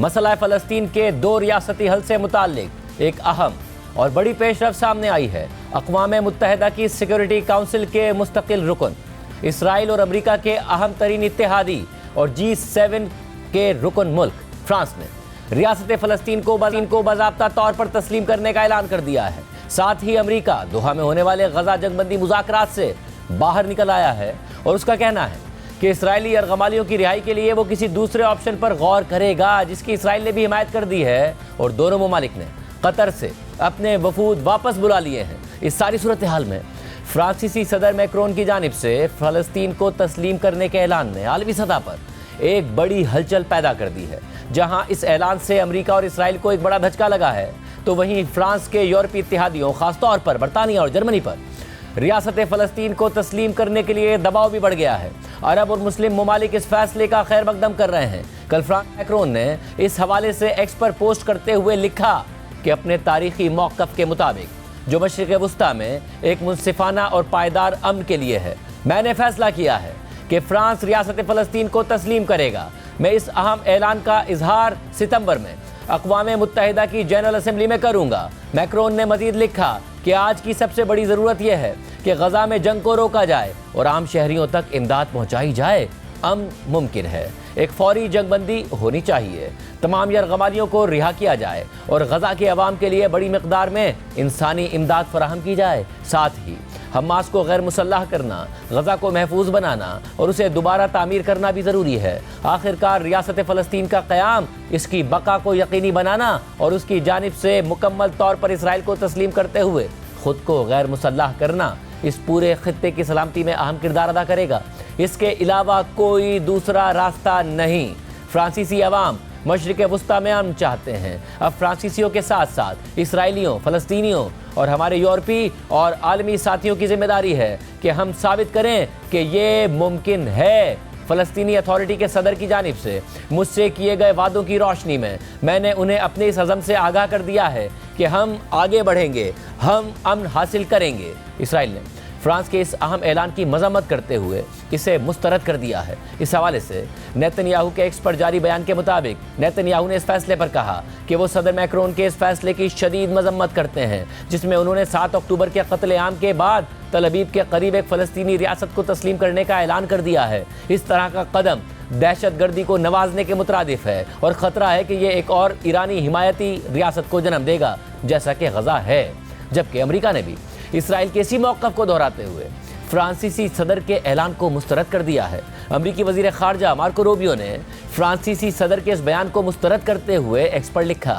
مسئلہ فلسطین کے دو ریاستی حل سے متعلق ایک اہم اور بڑی پیش رفت سامنے آئی ہے۔ اقوام متحدہ کی سیکورٹی کونسل کے مستقل رکن، اسرائیل اور امریکہ کے اہم ترین اتحادی اور G7 کے رکن ملک فرانس نے ریاست فلسطین کو باضابطہ طور پر تسلیم کرنے کا اعلان کر دیا ہے۔ ساتھ ہی امریکہ دوحہ میں ہونے والے غزہ جنگ بندی مذاکرات سے باہر نکل آیا ہے اور اس کا کہنا ہے کہ اسرائیلی ارغمالیوں کی رہائی کے لیے وہ کسی دوسرے آپشن پر غور کرے گا، جس کی اسرائیل نے بھی حمایت کر دی ہے، اور دونوں ممالک نے قطر سے اپنے وفود واپس بلا لیے ہیں۔ اس ساری صورتحال میں فرانسیسی صدر میکرون کی جانب سے فلسطین کو تسلیم کرنے کے اعلان نے عالمی سطح پر ایک بڑی ہلچل پیدا کر دی ہے۔ جہاں اس اعلان سے امریکہ اور اسرائیل کو ایک بڑا دھچکا لگا ہے، تو وہیں فرانس کے یورپی اتحادیوں، خاص طور پر برطانیہ اور جرمنی پر ریاست فلسطین کو تسلیم کرنے کے لیے دباؤ بھی بڑھ گیا ہے۔ عرب اور مسلم ممالک اس فیصلے کا خیر مقدم کر رہے ہیں۔ کل فرانس میکرون نے اس حوالے سے ایکس پر پوسٹ کرتے ہوئے لکھا کہ اپنے تاریخی موقف کے مطابق جو مشرق وسطیٰ میں ایک منصفانہ اور پائیدار امن کے لیے ہے، میں نے فیصلہ کیا ہے کہ فرانس ریاست فلسطین کو تسلیم کرے گا۔ میں اس اہم اعلان کا اظہار ستمبر میں اقوام متحدہ کی جنرل اسمبلی میں کروں گا۔ میکرون نے مزید لکھا کہ آج کی سب سے بڑی ضرورت یہ ہے کہ غزہ میں جنگ کو روکا جائے اور عام شہریوں تک امداد پہنچائی جائے۔ امن ممکن ہے، ایک فوری جنگ بندی ہونی چاہیے، تمام یرغمالیوں کو رہا کیا جائے اور غزہ کے عوام کے لیے بڑی مقدار میں انسانی امداد فراہم کی جائے۔ ساتھ ہی حماس کو غیر مسلح کرنا، غزہ کو محفوظ بنانا اور اسے دوبارہ تعمیر کرنا بھی ضروری ہے۔ آخرکار ریاست فلسطین کا قیام، اس کی بقا کو یقینی بنانا اور اس کی جانب سے مکمل طور پر اسرائیل کو تسلیم کرتے ہوئے خود کو غیر مسلح کرنا اس پورے خطے کی سلامتی میں اہم کردار ادا کرے گا۔ اس کے علاوہ کوئی دوسرا راستہ نہیں۔ فرانسیسی عوام مشرق وسطیٰ میں امن چاہتے ہیں۔ اب فرانسیسیوں کے ساتھ ساتھ اسرائیلیوں، فلسطینیوں اور ہمارے یورپی اور عالمی ساتھیوں کی ذمہ داری ہے کہ ہم ثابت کریں کہ یہ ممکن ہے۔ فلسطینی اتھارٹی کے صدر کی جانب سے مجھ سے کیے گئے وعدوں کی روشنی میں نے انہیں اپنے اس عزم سے آگاہ کر دیا ہے کہ ہم آگے بڑھیں گے، ہم امن حاصل کریں گے۔ اسرائیل نے فرانس کے اس اہم اعلان کی مذمت کرتے ہوئے اسے مسترد کر دیا ہے۔ اس حوالے سے نیتن یاہو کے ایکس پر جاری بیان کے مطابق نیتن یاہو نے اس فیصلے پر کہا کہ وہ صدر میکرون کے اس فیصلے کی شدید مذمت کرتے ہیں، جس میں انہوں نے 7 اکتوبر کے قتل عام کے بعد تل ابیب کے قریب ایک فلسطینی ریاست کو تسلیم کرنے کا اعلان کر دیا ہے۔ اس طرح کا قدم دہشت گردی کو نوازنے کے مترادف ہے اور خطرہ ہے کہ یہ ایک اور ایرانی حمایتی ریاست کو جنم دے گا، جیسا کہ غزہ ہے۔ جبکہ امریکہ نے بھی اسرائیل کے اسی موقف کو دہراتے ہوئے فرانسیسی صدر کے اعلان کو مسترد کر دیا ہے۔ امریکی وزیر خارجہ مارکو روبیو نے فرانسیسی صدر کے اس بیان کو مسترد کرتے ہوئے ایکس پر لکھا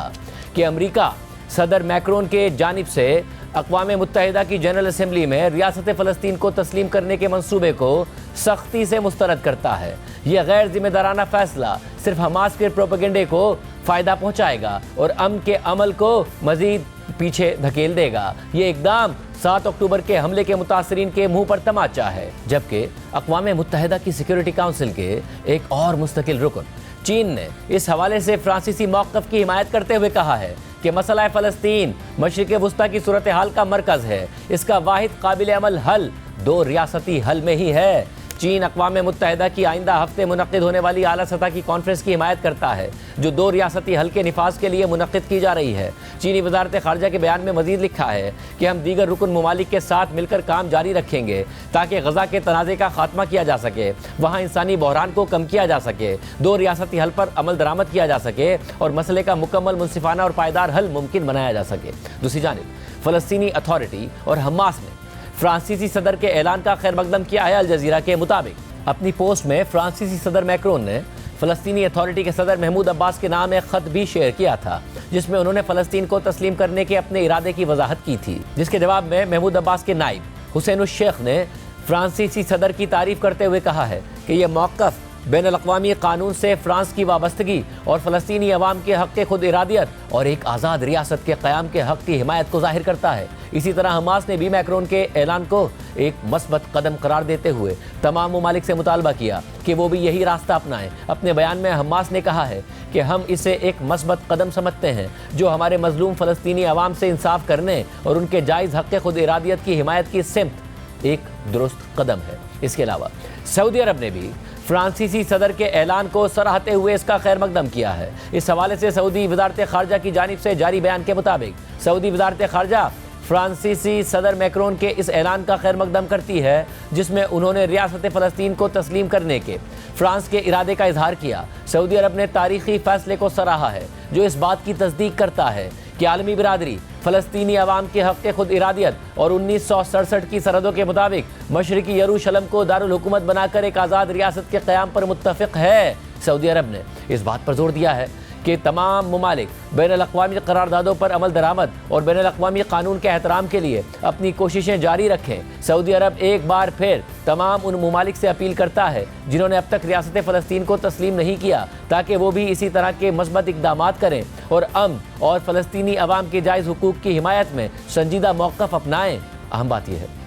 کہ امریکہ صدر میکرون کے جانب سے اقوام متحدہ کی جنرل اسمبلی میں ریاست فلسطین کو تسلیم کرنے کے منصوبے کو سختی سے مسترد کرتا ہے۔ یہ غیر ذمہ دارانہ فیصلہ صرف حماس کے پروپیگنڈے کو فائدہ پہنچائے گا اور امن کے عمل کو مزید پیچھے دھکیل دے گا۔ یہ اقدام 7 اکتوبر کے حملے کے متاثرین کے منہ پر تماچا ہے۔ جبکہ اقوام متحدہ کی سیکورٹی کونسل کے ایک اور مستقل رکن چین نے اس حوالے سے فرانسیسی موقف کی حمایت کرتے ہوئے کہا ہے کہ مسئلہ فلسطین مشرق وسطیٰ کی صورتحال کا مرکز ہے۔ اس کا واحد قابل عمل حل دو ریاستی حل میں ہی ہے۔ چین اقوام متحدہ کی آئندہ ہفتے منعقد ہونے والی اعلیٰ سطح کی کانفرنس کی حمایت کرتا ہے، جو 2 ریاستی حل کے نفاذ کے لیے منعقد کی جا رہی ہے۔ چینی وزارت خارجہ کے بیان میں مزید لکھا ہے کہ ہم دیگر رکن ممالک کے ساتھ مل کر کام جاری رکھیں گے تاکہ غزہ کے تنازع کا خاتمہ کیا جا سکے، وہاں انسانی بحران کو کم کیا جا سکے، 2 ریاستی حل پر عمل درآمد کیا جا سکے اور مسئلے کا مکمل، منصفانہ اور پائیدار حل ممکن بنایا جا سکے۔ دوسری جانب فلسطینی اتھارٹی اور حماس نے فرانسیسی صدر کے اعلان کا خیر مقدم کیا ہے۔ الجزیرہ کے مطابق اپنی پوسٹ میں فرانسیسی صدر میکرون نے فلسطینی اتھارٹی کے صدر محمود عباس کے نام ایک خط بھی شیئر کیا تھا، جس میں انہوں نے فلسطین کو تسلیم کرنے کے اپنے ارادے کی وضاحت کی تھی، جس کے جواب میں محمود عباس کے نائب حسین الشیخ نے فرانسیسی صدر کی تعریف کرتے ہوئے کہا ہے کہ یہ موقف بین الاقوامی قانون سے فرانس کی وابستگی اور فلسطینی عوام کے حق خود ارادیت اور ایک آزاد ریاست کے قیام کے حق کی حمایت کو ظاہر کرتا ہے۔ اسی طرح حماس نے بھی میکرون کے اعلان کو ایک مثبت قدم قرار دیتے ہوئے تمام ممالک سے مطالبہ کیا کہ وہ بھی یہی راستہ اپنائیں۔ اپنے بیان میں حماس نے کہا ہے کہ ہم اسے ایک مثبت قدم سمجھتے ہیں جو ہمارے مظلوم فلسطینی عوام سے انصاف کرنے اور ان کے جائز حق خود ارادیت کی حمایت کی سمت ایک درست قدم ہے۔ اس کے علاوہ سعودی عرب نے بھی फ्रांसीसी सदर के ऐलान को सराहते हुए इसका खैर मकदम किया है। इस हवाले से सऊदी वजारत खारजा की जानिब से जारी बयान के मुताबिक सऊदी वजारत खारजा फ्रांसीसी सदर मैक्रोन के इस ऐलान का खैर मकदम करती है, जिसमें उन्होंने रियासत फ़लस्तीन को तस्लीम करने के फ्रांस के इरादे का इजहार किया। सऊदी अरब ने तारीखी फैसले को सराहा है, जो इस बात की तस्दीक करता है कि आलमी बिरादरी फ़लस्तीनी अवाम के हक़ खुद इरादियत और 1967 की सरहदों के मुताबिक मशरिकी यरूशलम को दारुल हुकूमत बनाकर एक आज़ाद रियासत के क़याम पर मुत्तफ़िक़ है। सऊदी अरब ने इस बात पर जोर दिया है कि तमाम ममालिक बैनुल-अक़वामी करारदादों पर अमल दरामद और बैनुल-अक़वामी कानून के एहतराम के लिए अपनी कोशिशें जारी रखें। सऊदी अरब एक बार फिर तमाम उन ममालिक से अपील करता है जिन्होंने अब तक रियासत फ़लस्तीन को तस्लीम नहीं किया, ताकि वो भी इसी तरह के मस्बत इक़दामात करें और अमन और फ़लस्तीनी अवाम के जायज़ हुकूक़ की हिमायत में संजीदा मौक़िफ़ अपनाएँ। अहम बात यह है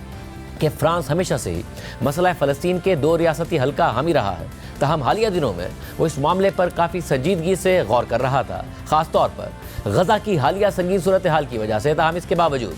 कि फ्रांस हमेशा से ही मसला फ़लस्तीन के 2 रियासती हल का हामी रहा है। तहम हालिया दिनों में वो इस मामले पर काफ़ी संजीदगी से गौर कर रहा था, ख़ास तौर पर गज़ा की हालिया संगीन सूरत हाल की वजह से। तहम इसके बावजूद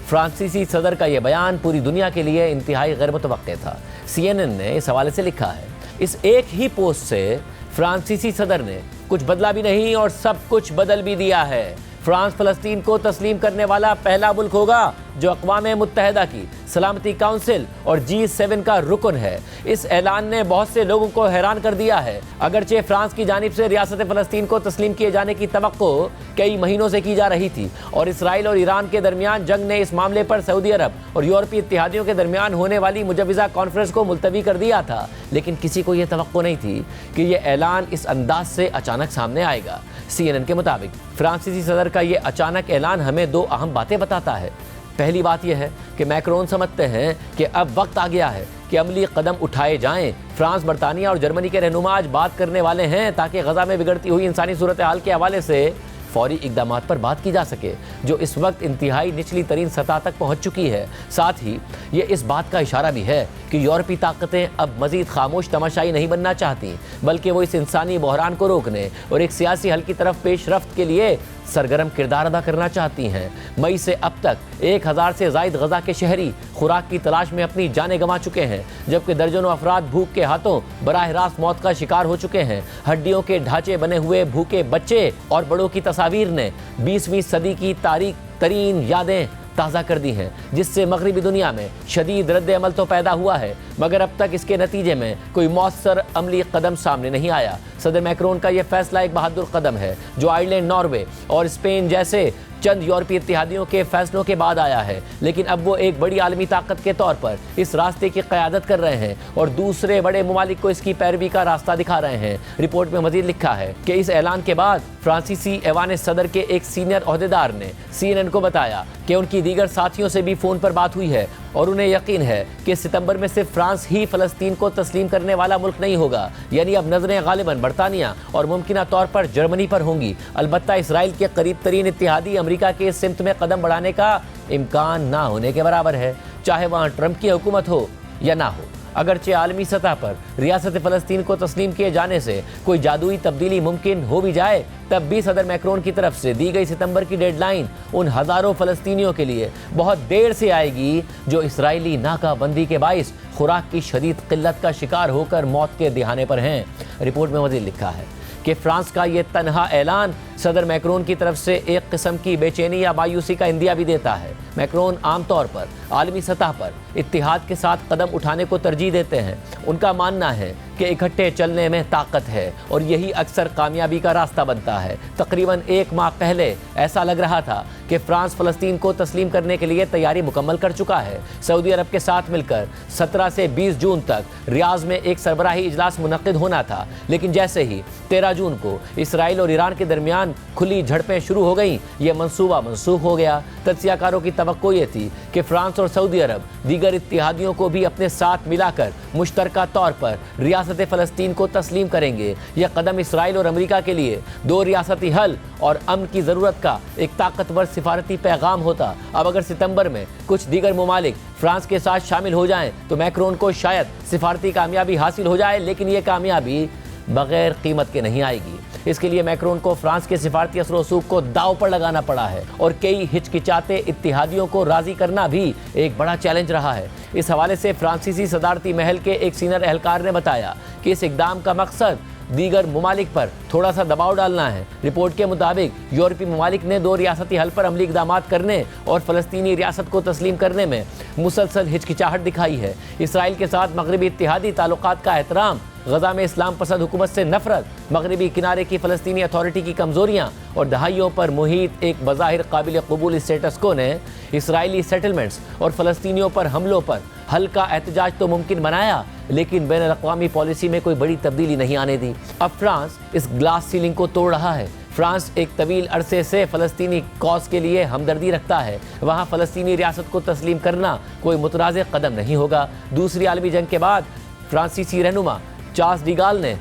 फ्रांसीसी सदर का यह बयान पूरी दुनिया के लिए इंतहाई गैर मुतवक्के था। CNN ने इस हवाले से लिखा है, इस एक ही पोस्ट से फ्रांसीसी सदर ने कुछ बदला भी नहीं और सब कुछ बदल भी दिया है। फ्रांस फ़लस्तीन को तस्लीम करने वाला पहला मुल्क होगा जो अक़वाम मुत्तहिदा की सलामती काउंसिल और G7 का रुकन है। इस ऐलान ने बहुत से लोगों को हैरान कर दिया है। अगरचे फ्रांस की जानिब से रियासत फ़लस्तीन को तस्लीम किए जाने की तवक्को कई महीनों से की जा रही थी और इसराइल और ईरान के दरमियान जंग ने इस मामले पर सऊदी अरब और यूरोपीय इत्तेहादियों के दरमियान होने वाली मुजव्वज़ा कॉन्फ्रेंस को मुलतवी कर दिया था, लेकिन किसी को यह तवक्को नहीं थी कि यह ऐलान इस अंदाज से अचानक सामने आएगा। CNN के मुताबिक फ्रांसीसी सदर का यह अचानक ऐलान हमें 2 अहम बातें बताता है। पहली बात यह है कि मैक्रोन समझते हैं कि अब वक्त आ गया है कि अमली कदम उठाए जाएं। फ्रांस, बरतानिया और जर्मनी के रहनुमा आज बात करने वाले हैं ताकि गज़ा में बिगड़ती हुई इंसानी सूरत हाल के हवाले से फौरी इक़दामात पर बात की जा सके, जो इस वक्त इंतहाई निचली तरीन सतह तक पहुँच चुकी है। साथ ही ये इस बात का इशारा भी है कि यूरोपीय ताकतें अब मज़ीद खामोश तमाशाई नहीं बनना चाहती, बल्कि वो इस इंसानी बहरान को रोकने और एक सियासी हल की तरफ पेशरफ्त के लिए सरगर्म किरदार अदा करना चाहती हैं। मई से अब तक 1000 से ज़ायद गज़ा के शहरी खुराक की तलाश में अपनी जानें गंवा चुके हैं, जबकि दर्जनों अफराद भूख के हाथों बराह रास्त मौत का शिकार हो चुके हैं। हड्डियों के ढांचे बने हुए भूखे बच्चे और बड़ों की तस्वीर ने 20वीं सदी की तारीख तरीन यादें ताज़ा कर दी हैं, जिससे मगरबी दुनिया में शदीद रद्द अमल तो पैदा हुआ है, मगर अब तक इसके नतीजे में कोई मौसर अमली कदम सामने नहीं आया। सदर मैक्रोन का यह फैसला एक बहादुर कदम है, जो आयरलैंड, नॉर्वे और स्पेन जैसे चंद यूरोपीय इत्तेहादियों के फैसलों के बाद आया है, लेकिन अब वो एक बड़ी आलमी ताकत के तौर पर इस रास्ते की क़यादत कर रहे हैं और दूसरे बड़े ममालिक को इसकी पैरवी का रास्ता दिखा रहे हैं। रिपोर्ट में मज़ीद लिखा है कि इस ऐलान के बाद फ्रांसीसी ऐवान सदर के एक सीनियर ओहदेदार ने CNN को बताया कि उनकी दीगर साथियों से भी फ़ोन पर बात हुई है और उन्हें यकीन है कि सितंबर में सिर्फ फ्रांस ही फ़लस्तीन को तस्लीम करने वाला मुल्क नहीं होगा, यानी अब नज़रें गालिबन बरतानिया और मुमकिना तौर पर जर्मनी पर होंगी। अलबत्ता इसराइल के करीब तरीन इत्तेहादी अमरीका के इस सिमत में कदम बढ़ाने का इम्कान ना होने के बराबर है, चाहे वहाँ ट्रंप की हुकूमत हो या ना हो। अगरचे आलमी सतह पर रियासत फ़लस्तीन को तस्लीम किए जाने से कोई जादुई तब्दीली मुमकिन हो भी जाए, तब भी सदर मैक्रोन की तरफ से दी गई सितंबर की डेडलाइन उन हज़ारों फ़लस्तीनियों के लिए बहुत देर से आएगी जो इसराइली नाकाबंदी के बाइस खुराक की शदीद किल्लत का शिकार होकर मौत के दिहाने पर हैं। रिपोर्ट में मज़ीद लिखा है कि फ्रांस का ये तनहा ऐलान सदर मैक्रोन की तरफ से एक किस्म की बेचैनी या मायूसी का इंदिया भी देता है। मैक्रोन आमतौर पर आलमी सतह पर इत्तिहाद के साथ कदम उठाने को तरजीह देते हैं। उनका मानना है कि इकट्ठे चलने में ताकत है और यही अक्सर कामयाबी का रास्ता बनता है। तकरीबन 1 माह पहले ऐसा लग रहा था कि फ्रांस फ़लस्तीन को तस्लीम करने के लिए तैयारी मुकम्मल कर चुका है। सऊदी अरब के साथ मिलकर 17 से 20 जून तक रियाज में एक सरबराही इजलास मुनक्किद होना था, लेकिन जैसे ही 13 जून को इसराइल और ईरान के दरमियान खुली झड़पें शुरू हो गईं, यह मंसूबा मनसूख हो गया। तज्ज़ियाकारों की तवक्को ये थी कि फ्रांस और सऊदी अरब दीगर इत्तेहादियों को भी अपने साथ मिलाकर मुश्तरका तौर पर रियासत फ़लस्तीन को तस्लीम करेंगे। यह कदम इसराइल और अमरीका के लिए 2 रियासती हल और अमन की ज़रूरत का एक ताकतवर सिफारती पैगाम होता। अब अगर सितंबर में कुछ दीगर ममालिक फ्रांस के साथ शामिल हो जाएं तो मैक्रोन को शायद सिफारती कामयाबी हासिल हो जाए, लेकिन ये कामयाबी बगैर कीमत के नहीं आएगी। इसके लिए मैक्रोन को फ्रांस के सिफारती असर रसूख को दांव पर लगाना पड़ा है और कई हिचकिचाते इत्तेहादियों को राजी करना भी एक बड़ा चैलेंज रहा है। इस हवाले से फ्रांसीसी सदारती महल के एक सीनियर एहलकार ने बताया कि इस इकदाम का मकसद दीगर ममालिक पर थोड़ा सा दबाव डालना है। रिपोर्ट के मुताबिक यूरोपीय ममालिक ने 2 रियासती हल पर अमली इकदाम करने और फ़लस्तीनी रियासत को तस्लीम करने में मुसलसल हिचकिचाहट दिखाई है। इसराइल के साथ मगरबी इत्तेहादी ताल्लुकात का एहतराम, गजा में इस्लाम पसंद हुकूमत से नफरत, मगरबी किनारे की फ़लस्तीनी अथॉरिटी की कमज़ोरियाँ और दहाइयों पर मुहित एक बज़ाहिर काबिल कबूल स्टेटस को ने इसराइली सेटलमेंट्स और फ़लस्तीनियों पर हमलों पर हल्का एहतजाज तो मुमकिन बनाया, लेकिन बैन अक़वामी पॉलिसी में कोई बड़ी तब्दीली नहीं आने दी। अब फ्रांस इस ग्लास सीलिंग को तोड़ रहा है। फ्रांस एक तवील अरसे से फ़लस्तीनी कॉज के लिए हमदर्दी रखता है। वहाँ फ़लस्तीनी रियासत को तस्लीम करना कोई मुतराज़ कदम नहीं होगा। दूसरी आलमी जंग के बाद फ्रांसीसी रहनुमा चार्ल्स डी गाल ने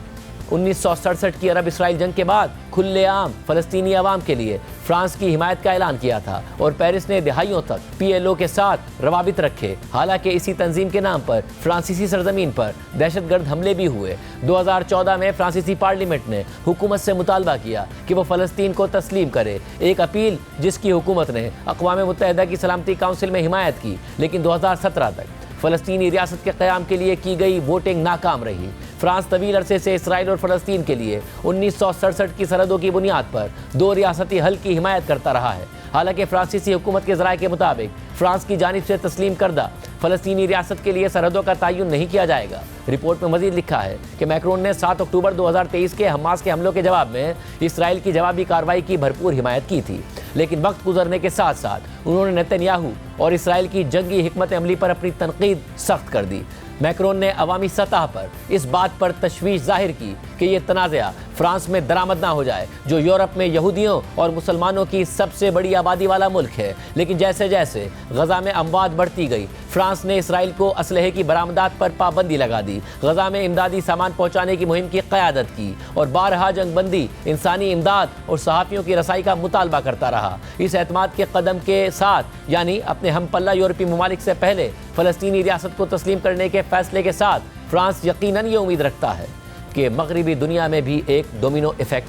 1967 की अरब इसराइल जंग के बाद खुल्लेआम फ़लस्तीनी अवाम के लिए फ्रांस की हिमायत का ऐलान किया था और पेरिस ने दहाइयों तक PLO के साथ रवाबित रखे। हालांकि इसी तंजीम के नाम पर फ्रांसीसी सरजमीन पर दहशतगर्द हमले भी हुए। 2014 में फ्रांसीसी पार्लियामेंट ने हुकूमत से मुतालबा किया कि वो फ़लस्तीन को तस्लीम करे, एक अपील जिसकी हुकूमत ने अक़वाम मुत्तहिदा की सलामती काउंसिल में हिमायत की, लेकिन 2017 तक फ़लस्तीनी रियासत के क़याम के लिए की गई वोटिंग नाकाम रही। फ्रांस तवील अरसे से इसराइल और फ़लस्तीन के लिए 1967 की सरहदों की बुनियाद पर 2 रियासती हल की हिमायत करता रहा है। हालांकि फ्रांसीसी हुकूमत के ज़राए के मुताबिक फ्रांस की जानिब से तस्लीम करदा फ़लस्तीनी रियासत के लिए सरहदों का तयन नहीं किया जाएगा। रिपोर्ट में मजीद लिखा है कि मैक्रोन ने 7 अक्टूबर 2023 के हमास के हमलों के जवाब में इसराइल की जवाबी कार्रवाई की भरपूर हिमायत की थी, लेकिन वक्त गुजरने के साथ साथ उन्होंने नेतन्याहू और इसराइल की जंगी हिकमत अमली पर अपनी तनकीद सख्त कर दी। मैक्रोन ने अवामी सतह पर इस बात पर तशवीश जाहिर की कि ये तनाज़ा फ्रांस में दरामद ना हो जाए, जो यूरोप में यहूदियों और मुसलमानों की सबसे बड़ी आबादी वाला मुल्क है। लेकिन जैसे जैसे गजा में अमवात बढ़ती गई, फ्रांस ने इसराइल को असलहे की बरामदात पर पाबंदी लगा दी, गजा में इमदादी सामान पहुँचाने की मुहिम की क़यादत की और बारहा जंगबंदी, इंसानी इमदाद और सहाफ़ियों की रसाई का मुतालबा करता रहा। इस एतमाद के कदम के साथ, यानी अपने हम पल्ला यूरोपीय ममालिक से पहले फ़लस्तीनी रियासत को तस्लीम करने के फैसले के साथ, फ्रांस यकीनन ये उम्मीद रखता है कि मगरबी दुनिया में भी एक डोमिनो इफ़ेक्ट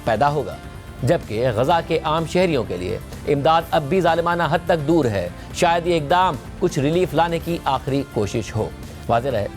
पैदा होगा, जबकि गजा के आम शहरियों के लिए इमदाद अब भी ज़ालिमाना हद तक दूर है। शायद ये इकदाम कुछ रिलीफ लाने की आखिरी कोशिश हो। वाज़ेह है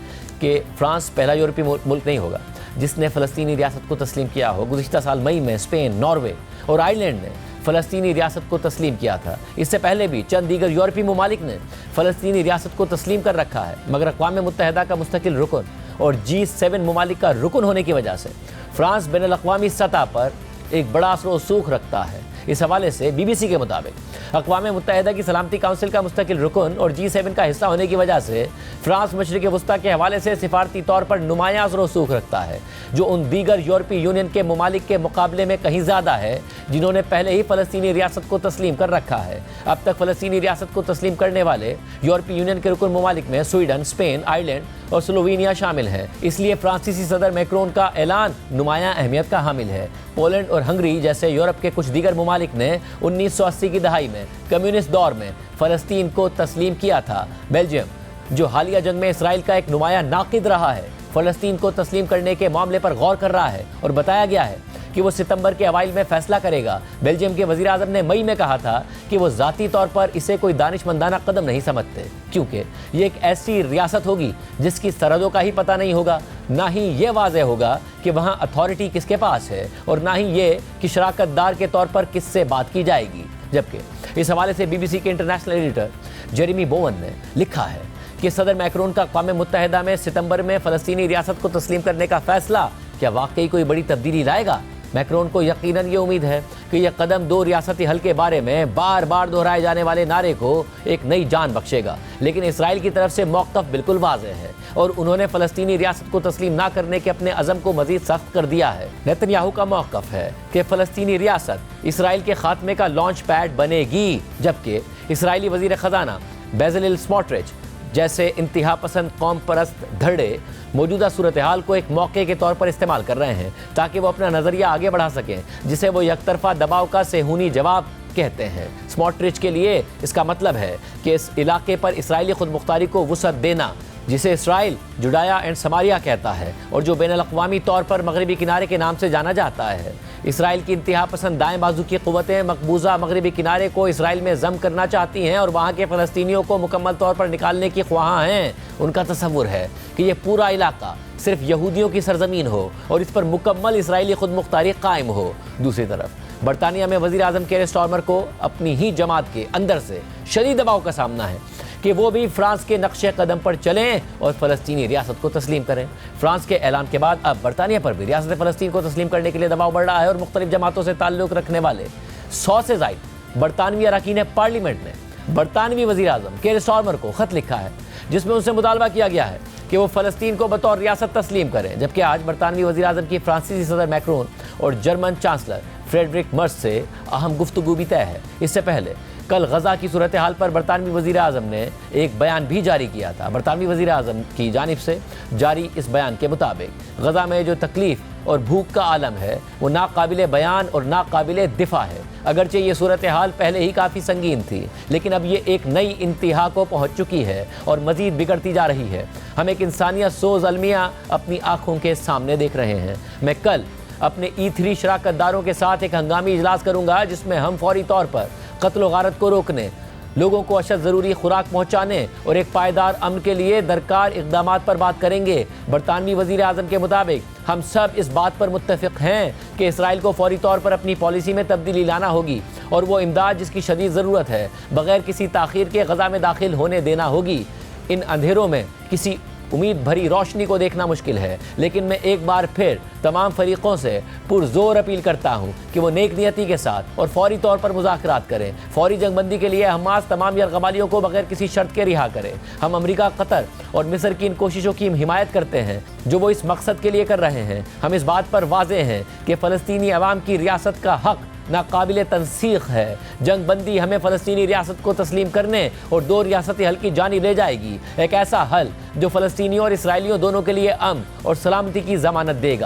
कि फ्रांस पहला यूरोपीय मुल्क नहीं होगा जिसने फ़लस्तीनी रियासत को तस्लीम किया हो। गुज़िश्ता साल मई में स्पेन, नॉर्वे और आयरलैंड ने फ़लस्तीनी रियासत को तस्लीम किया था। इससे पहले भी चंद दीगर यूरोपीय ममालिक ने फ़लस्तीनी रियासत को तस्लीम कर रखा है, मगर अक़वाम मुत्तहिदा का मुस्तकिल रुकन और G7 ममालिक का रुकन होने की वजह से फ्रांस बैनुल अक़वामी सतह पर एक बड़ा असर व रसूख रखता है। इस हवाले से BBC के मुताबिक अक़वाम मुत्तहिदा की सलामती काउंसिल का मुस्तकिल रुकन और G7 का हिस्सा होने की वजह से फ्रांस मशरिक़ वस्ता के हवाले से सिफारती तौर पर नुमायाँ असर व रसूख रखता है, जो उन दीगर यूरोपीय यूनियन के ममालिक के मुकाबले में कहीं ज़्यादा है जिन्होंने पहले ही फ़लस्तीनी रियासत को तस्लीम कर रखा है। अब तक फ़लस्तीनी रियासत को तस्लीम करने वाले यूरोपीय यूनियन के रुकन ममालिक में स्वीडन, स्पेन, आयरलैंड और स्लोवेनिया शामिल हैं। इसलिए फ्रांसीसी सदर मैक्रोन का ऐलान नुमायाँ अहमियत का हामिल है। पोलैंड और हंगरी जैसे यूरोप के कुछ दीगर ममालिक ने 1980 की दहाई में कम्युनिस्ट दौर में फ़लस्तीन को तस्लीम किया था। बेल्जियम, जो हालिया जंग में इसराइल का एक नुमायाँ नाक़िद रहा है, फ़लस्तीन को तस्लीम करने के मामले पर गौर कर रहा है और बताया गया है कि वो सितंबर के अवाइल में फैसला करेगा। बेल्जियम के वज़ीर आज़म ने मई में कहा था कि वो ज़ाती तौर पर इसे कोई दानिशमंदाना कदम नहीं समझते, क्योंकि ये एक ऐसी रियासत होगी जिसकी सरहदों का ही पता नहीं होगा, ना ही ये वाज़ेह होगा कि वहाँ अथॉरिटी किसके पास है और ना ही ये कि शराकतदार के तौर पर किससे बात की जाएगी। जबकि इस हवाले से BBC के इंटरनेशनल एडिटर जेरेमी बोवन ने लिखा है कि सदर मैक्रोन का अक़वाम मुत्तहिदा में सितंबर में फ़लस्तीनी रियासत को तस्लीम करने का फ़ैसला क्या वाकई कोई बड़ी तब्दीली लाएगा। मैक्रोन को यकीनन ये उम्मीद है कि यह कदम 2 रियासती हल के बारे में बार बार दोहराए जाने वाले नारे को एक नई जान बख्शेगा। लेकिन इसराइल की तरफ से मौक़िफ़ बिल्कुल वाज़ेह है और उन्होंने फ़लस्तीनी रियासत को तस्लीम ना करने के अपने अज़म को मज़ीद सख्त कर दिया है। नेतन्याहू का मौक़िफ़ है कि फ़लस्तीनी रियासत इसराइल के ख़ात्मे का लॉन्च पैड बनेगी, जबकि इसराइली वज़ीर ख़ज़ाना बेज़लेल स्मोट्रिच जैसे इंतहा पसंद कौम परस्त धड़े मौजूदा सूरत हाल को एक मौके के तौर पर इस्तेमाल कर रहे हैं ताकि वो अपना नज़रिया आगे बढ़ा सकें, जिसे वो यकतरफा दबाव का सेहूनी जवाब कहते हैं। स्मोट्रिच के लिए इसका मतलब है कि इस इलाके पर इसराइली खुद मुख्तारी को वुसअत देना, जिसे इसराइल जुडाया एंड समारिया कहता है और जो बैनुल अक़वामी तौर पर मगरबी किनारे के नाम से जाना जाता है। इसराइल की इंतहा पसंद दाएं बाजू की क़ुव्वतें मकबूजा मगरबी किनारे को इसराइल में ज़म करना चाहती हैं और वहाँ के फ़लस्तीनियों को मुकम्मल तौर पर निकालने की ख्वाहां हैं। उनका तसव्वुर है कि ये पूरा इलाका सिर्फ यहूदियों की सरजमीन हो और इस पर मुकम्मल इसराइली खुद मुख्तारी कायम हो। दूसरी तरफ बरतानिया में वज़ीर आज़म केयर स्टारमर को अपनी ही जमात के अंदर से शदीद दबाव का सामना है कि वो भी फ्रांस के नक्शे कदम पर चलें और फ़लस्तीनी रियासत को तस्लीम करें। फ्रांस के ऐलान के बाद अब बरतानिया पर भी रियासत फ़लस्तीन को तस्लीम करने के लिए दबाव बढ़ रहा है और मुख्तलिफ जमातों से ताल्लुक़ रखने वाले 100 से ज़ायद बरतानवी अरकान पार्लियामेंट ने बरतानवी वज़ीर आज़म केयर स्टारमर को ख़त लिखा है जिसमें उनसे मुतालबा किया गया है कि वो फ़लस्तीन को बतौर रियासत तस्लीम करें। जबकि आज बरतानवी वज़ीर आज़म की फ्रांसीसी सदर मैक्रोन और जर्मन चांसलर फ्रेडरिक मर्स से अहम गुफ्तगू भी तय है। इससे पहले कल गज़ा की सूरत हाल पर बरतानवी वज़ीर आज़म ने एक बयान भी जारी किया था। बरतानवी वज़ीर आज़म की जानिब से जारी इस बयान के मुताबिक गज़ा में जो तकलीफ़ और भूख का आलम है वो नाकाबिले बयान और नाकाबिले दिफा है। अगरचे ये सूरत हाल पहले ही काफ़ी संगीन थी, लेकिन अब ये एक नई इंतहा को पहुँच चुकी है और मज़ीद बिगड़ती जा रही है। हम एक इंसानियत सोज़ अलमिया अपनी आँखों के सामने देख रहे हैं। मैं कल अपने E3 शराकतदारों के साथ एक हंगामी इजलास करूँगा जिसमें हम फौरी तौर पर कत्ल व गारत को रोकने, लोगों को अशद ज़रूरी खुराक पहुँचाने और एक पायदार अमन के लिए दरकार इक़दामात पर बात करेंगे। बरतानवी वज़ीर आज़म के मुताबिक हम सब इस बात पर मुत्तफ़िक़ हैं कि इसराइल को फौरी तौर पर अपनी पॉलिसी में तब्दीली लाना होगी और वो इमदाद जिसकी शदीद ज़रूरत है बग़ैर किसी ताख़ीर के गज़ा में दाखिल होने देना होगी। इन अंधेरों में किसी उम्मीद भरी रोशनी को देखना मुश्किल है, लेकिन मैं एक बार फिर तमाम फरीक़ों से पुरज़ोर अपील करता हूँ कि वो नेक नियति के साथ और फौरी तौर पर मुज़ाकरात करें। फौरी जंगबंदी के लिए हमास तमाम यरग़मालियों को बग़ैर किसी शर्त के रिहा करें। हम अमरीका, कतर और मिस्र की इन कोशिशों की हिमायत करते हैं जो वो इस मकसद के लिए कर रहे हैं। हम इस बात पर वाज़े हैं कि फ़लस्तीनी अवाम की रियासत का हक़ नाकाबिले तनसीख है। जंग बंदी हमें फ़लस्तीनी रियासत को तस्लीम करने और 2 रियासती हल की जानिब ले जाएगी, एक ऐसा हल जो फ़लस्तीनियों और इसराइलियों दोनों के लिए अमन और सलामती की ज़मानत देगा।